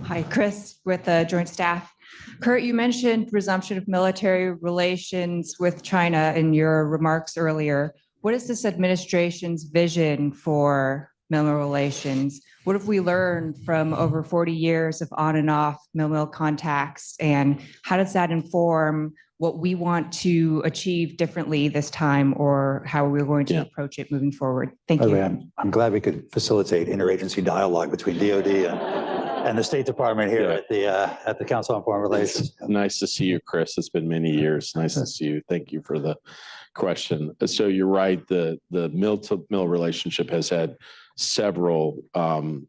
Hi, Chris with the Joint Staff. Kurt, you mentioned resumption of military relations with China in your remarks earlier. What is this administration's vision for mil-mil relations? What have we learned from over 40 years of on and off mil-mil contacts? And how does that inform what we want to achieve differently this time, or how we're going to approach it moving forward? Thank you. I'm glad we could facilitate interagency dialogue between DOD and the State Department here at the Council on Foreign Relations. It's nice to see you, Chris. It's been many years. Nice to see you. Thank you for the question. So you're right. The mil-to-mil relationship has had several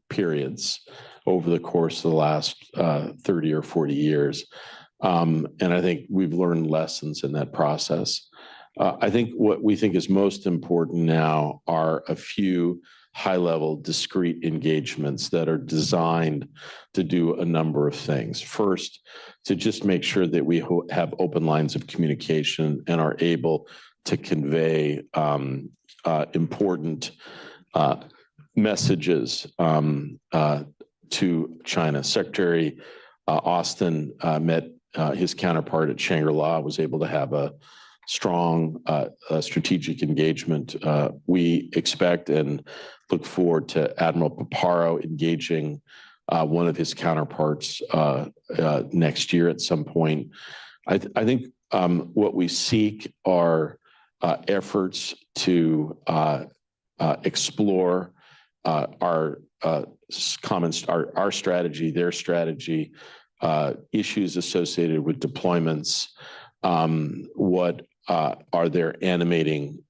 periods over the course of the last 30 or 40 years. And I think we've learned lessons in that process. I think what we think is most important now are a few high-level discrete engagements that are designed to do a number of things. First, to just make sure that we have open lines of communication and are able to convey important messages to China. Secretary Austin met his counterpart at Shangri-La, was able to have a strong strategic engagement. We expect and look forward to Admiral Paparo engaging one of his counterparts next year at some point. I think what we seek are efforts to explore our strategy, their strategy, issues associated with deployments, what are their animating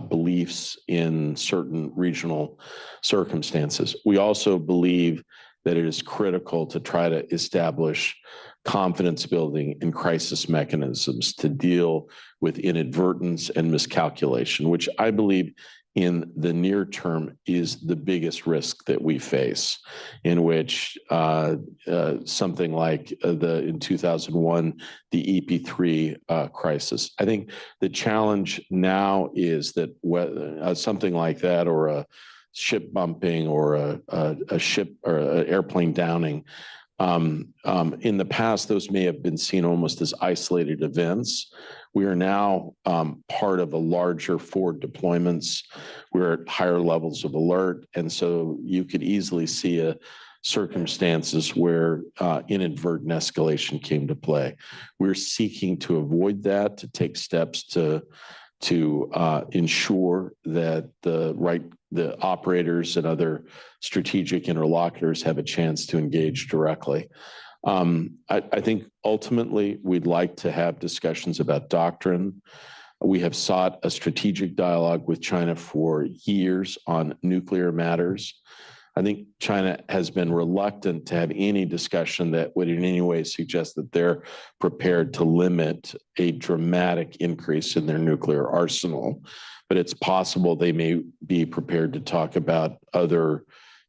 beliefs in certain regional circumstances. We also believe that it is critical to try to establish confidence building and crisis mechanisms to deal with inadvertence and miscalculation, which I believe in the near term is the biggest risk that we face, in which something like in 2001, the EP3 crisis. I think the challenge now is that something like that, or a ship bumping, or a ship or an airplane downing, in the past, those may have been seen almost as isolated events. We are now part of a larger forward deployments. We're at higher levels of alert. And so you could easily see circumstances where inadvertent escalation came to play. We're seeking to avoid that, to take steps to ensure that the operators and other strategic interlocutors have a chance to engage directly. I think ultimately we'd like to have discussions about doctrine. We have sought a strategic dialogue with China for years on nuclear matters. I think China has been reluctant to have any discussion that would in any way suggest that they're prepared to limit a dramatic increase in their nuclear arsenal. But it's possible they may be prepared to talk about other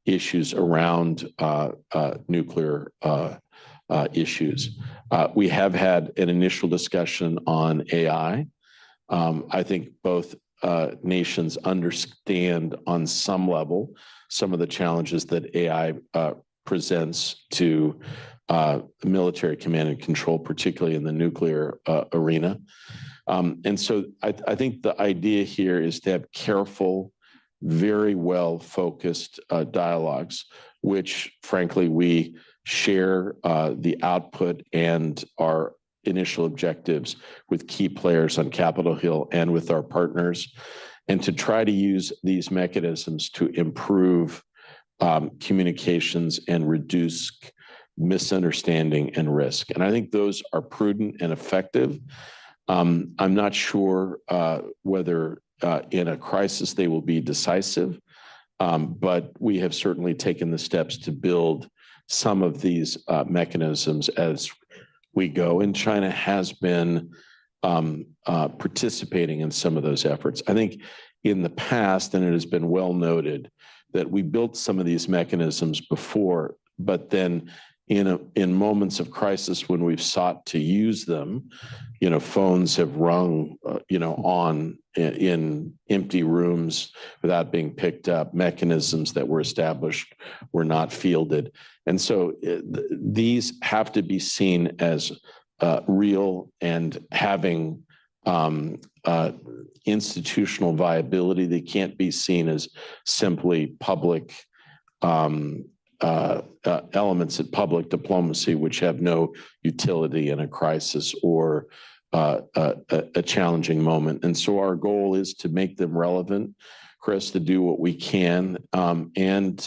issues around nuclear issues. We have had an initial discussion on AI. I think both nations understand on some level some of the challenges that AI presents to military command and control, particularly in the nuclear arena. And so I think the idea here is to have careful, very well-focused dialogues, which frankly, we share the output and our initial objectives with key players on Capitol Hill and with our partners, and to try to use these mechanisms to improve communications and reduce misunderstanding and risk. And I think those are prudent and effective. I'm not sure whether in a crisis they will be decisive, but we have certainly taken the steps to build some of these mechanisms as we go, and China has been participating in some of those efforts. I think in the past, and it has been well noted, that we built some of these mechanisms before, but then in moments of crisis when we've sought to use them, phones have rung, on in empty rooms without being picked up. Mechanisms that were established were not fielded. And so these have to be seen as real and having institutional viability. They can't be seen as simply public elements of public diplomacy, which have no utility in a crisis or a challenging moment. And so our goal is to make them relevant, Chris, to do what we can, and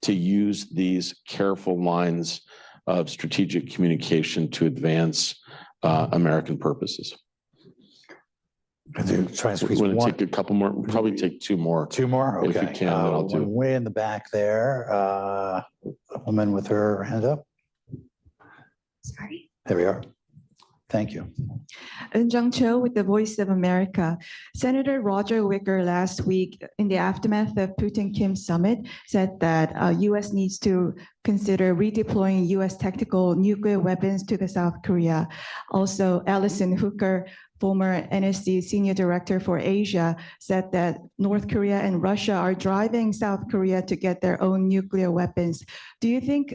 to use these careful lines of strategic communication to advance American purposes. Try and squeeze Want one. to take a couple more? We'll probably take two more. Two more? If Okay. you can, then I'll do it. Way in the back there, a woman with her hand up. Sorry. There we are. Thank you. Jung Cho with the Voice of America. Senator Roger Wicker last week, in the aftermath of Putin-Kim summit, said that U.S. needs to consider redeploying U.S. tactical nuclear weapons to the South Korea. Also, Alison Hooker, former NSC Senior Director for Asia, said that North Korea and Russia are driving South Korea to get their own nuclear weapons. Do you think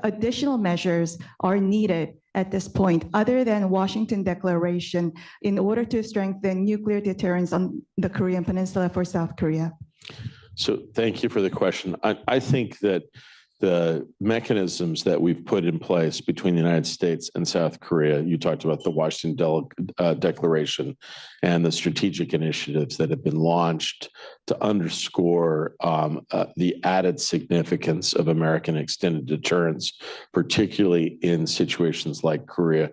additional measures are needed at this point, other than Washington Declaration, in order to strengthen nuclear deterrence on the Korean Peninsula for South Korea? So thank you for the question. I think that the mechanisms that we've put in place between the United States and South Korea, you talked about the Washington Declaration and the strategic initiatives that have been launched to underscore the added significance of American extended deterrence, particularly in situations like Korea.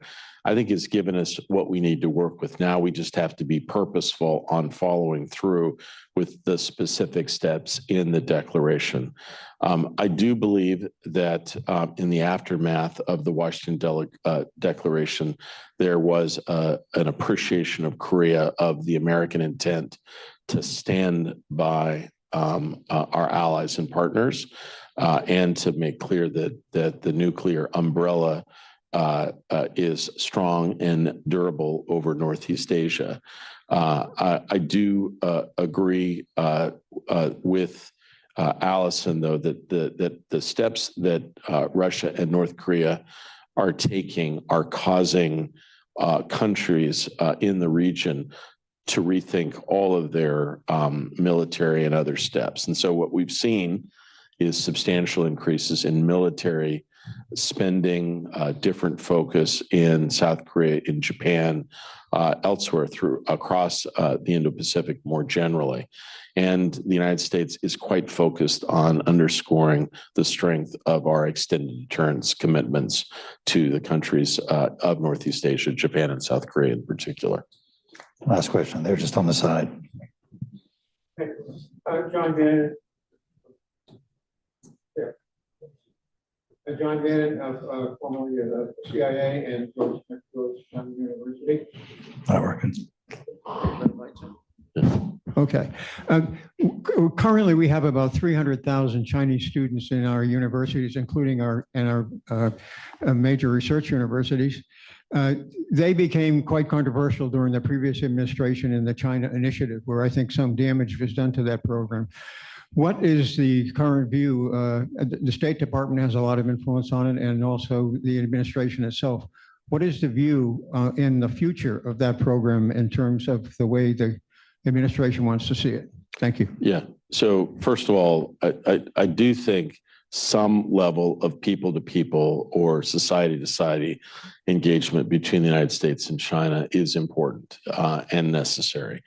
I think has given us what we need to work with. Now we just have to be purposeful on following through with the specific steps in the declaration. I do believe that in the aftermath of the Washington Declaration, there was an appreciation of Korea of the American intent to stand by our allies and partners and to make clear that the nuclear umbrella is strong and durable over Northeast Asia. I do agree with Allison, though, that the steps that Russia and North Korea are taking are causing countries in the region to rethink all of their military and other steps. And so what we've seen is substantial increases in military spending, different focus in South Korea, in Japan, elsewhere across the Indo-Pacific more generally. And the United States is quite focused on underscoring the strength of our extended deterrence commitments to the countries of Northeast Asia, Japan and South Korea in particular. Last question. They're just on the side. John Bannon. John Bannon, formerly of the CIA and Georgetown University. Not working. Okay. Currently, we have about 300,000 Chinese students in our universities, including our major research universities. They became quite controversial during the previous administration in the China Initiative, where I think some damage was done to that program. What is the current view? The State Department has a lot of influence on it, and also the administration itself. What is the view in the future of that program in terms of the way the administration wants to see it? Thank you. Yeah. So first of all, I do think some level of people-to-people or society-to-society engagement between the United States and China is important and necessary.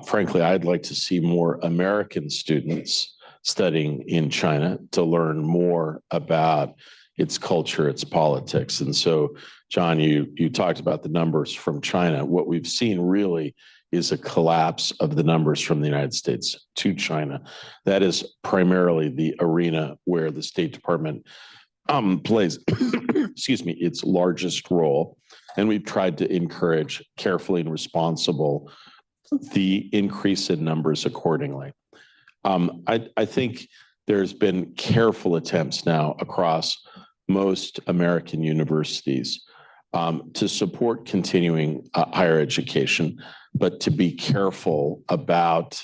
Frankly, I'd like to see more American students studying in China to learn more about its culture, its politics. And so, John, you talked about the numbers from China. What we've seen really is a collapse of the numbers from the United States to China. That is primarily the arena where the State Department plays, excuse me, its largest role. And we've tried to encourage carefully and responsible the increase in numbers accordingly. I think there's been careful attempts now across most American universities to support continuing higher education, but to be careful about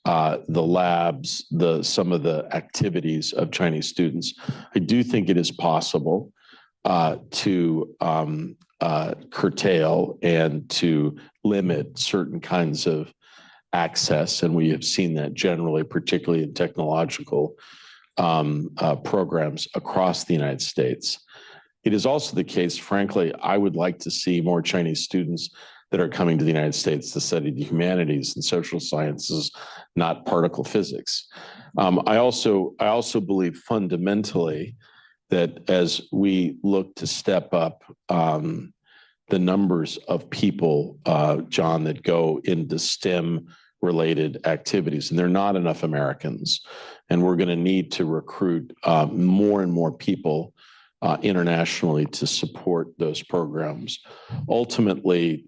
the labs, some of the activities of Chinese students. I do think it is possible to curtail and to limit certain kinds of access, and we have seen that generally, particularly in technological programs across the United States. It is also the case, frankly, I would like to see more Chinese students that are coming to the United States to study the humanities and social sciences, not particle physics. I also believe fundamentally that as we look to step up the numbers of people, John, that go into STEM-related activities, and there are not enough Americans, and we're going to need to recruit more and more people internationally to support those programs. Ultimately,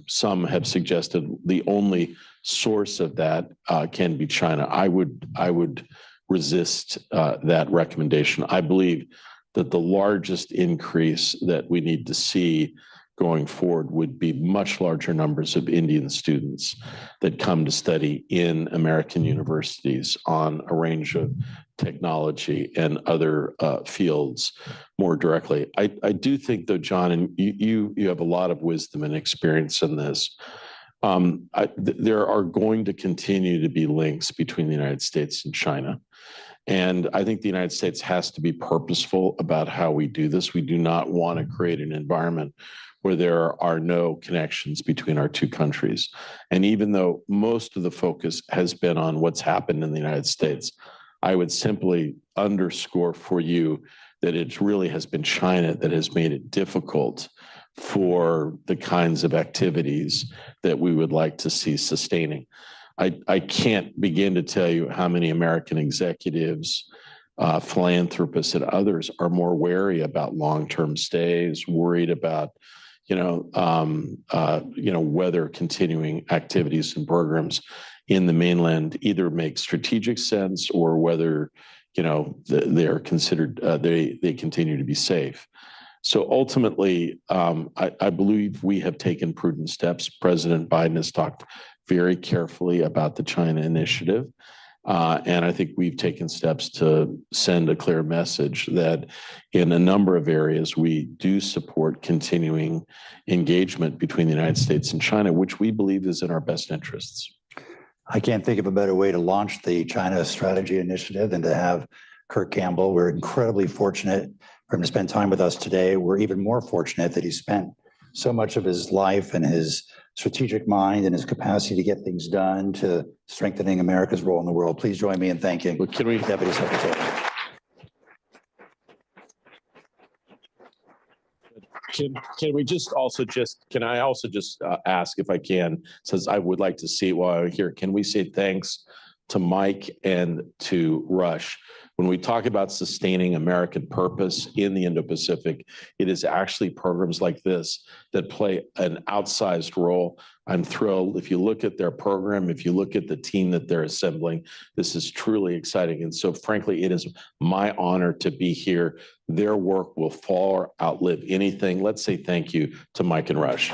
some have suggested the only source of that can be China. I would resist that recommendation. I believe that the largest increase that we need to see going forward would be much larger numbers of Indian students that come to study in American universities on a range of technology and other fields more directly. I do think, though, John, and you have a lot of wisdom and experience in this, there are going to continue to be links between the United States and China. And I think the United States has to be purposeful about how we do this. We do not want to create an environment where there are no connections between our two countries. And even though most of the focus has been on what's happened in the United States, I would simply underscore for you that it really has been China that has made it difficult for the kinds of activities that we would like to see sustaining. I can't begin to tell you how many American executives, philanthropists, and others are more wary about long-term stays, worried about, whether continuing activities and programs in the mainland either make strategic sense or whether, they are considered, they continue to be safe. So ultimately, I believe we have taken prudent steps. President Biden has talked very carefully about the China initiative. And I think we've taken steps to send a clear message that in a number of areas, we do support continuing engagement between the United States and China, which we believe is in our best interests. I can't think of a better way to launch the China Strategy Initiative than to have Kurt Campbell. We're incredibly fortunate for him to spend time with us today. We're even more fortunate that he spent so much of his life and his strategic mind and his capacity to get things done to strengthening America's role in the world. Please join me in thanking the Deputy Secretary. Can we just also can I also just ask if I can, since I would like to see it while I'm here, can we say thanks to Mike and to Rush? When we talk about sustaining American purpose in the Indo-Pacific, it is actually programs like this that play an outsized role. I'm thrilled. If you look at their program, if you look at the team that they're assembling, this is truly exciting. And so frankly, it is my honor to be here. Their work will far outlive anything. Let's say thank you to Mike and Rush.